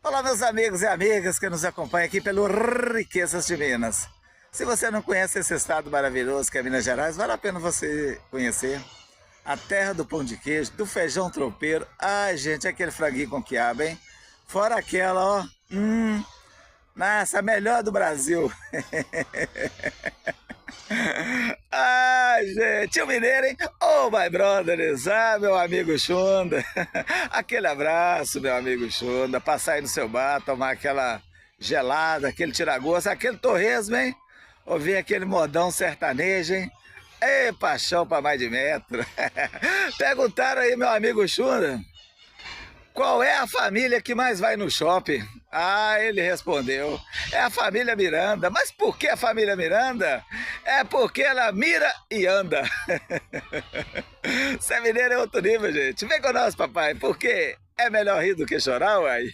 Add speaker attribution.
Speaker 1: Olá, meus amigos e amigas que nos acompanham aqui pelo Riquezas de Minas. Se você não conhece esse estado maravilhoso que é Minas Gerais, vale a pena você conhecer. A terra do pão de queijo, do feijão tropeiro. Ai, gente, aquele franguinho com quiabo, hein? Fora aquela, ó. Nossa, a melhor do Brasil. Ai, gente, o mineiro, hein? Oh, my brothers, meu amigo Xunda. Aquele abraço, meu amigo Xunda. Passar aí no seu bar, tomar aquela gelada, aquele tira-gosto, aquele torresmo, hein? Ouvir aquele modão sertanejo, hein? Ei, paixão pra mais de metro. Perguntaram aí, meu amigo Xunda, qual é a família que mais vai no shopping? Ah, ele respondeu, é a família Miranda. Mas por que a família Miranda? É porque ela mira e anda. Ser mineiro é outro nível, gente. Vem com nós, papai, porque é melhor rir do que chorar, uai.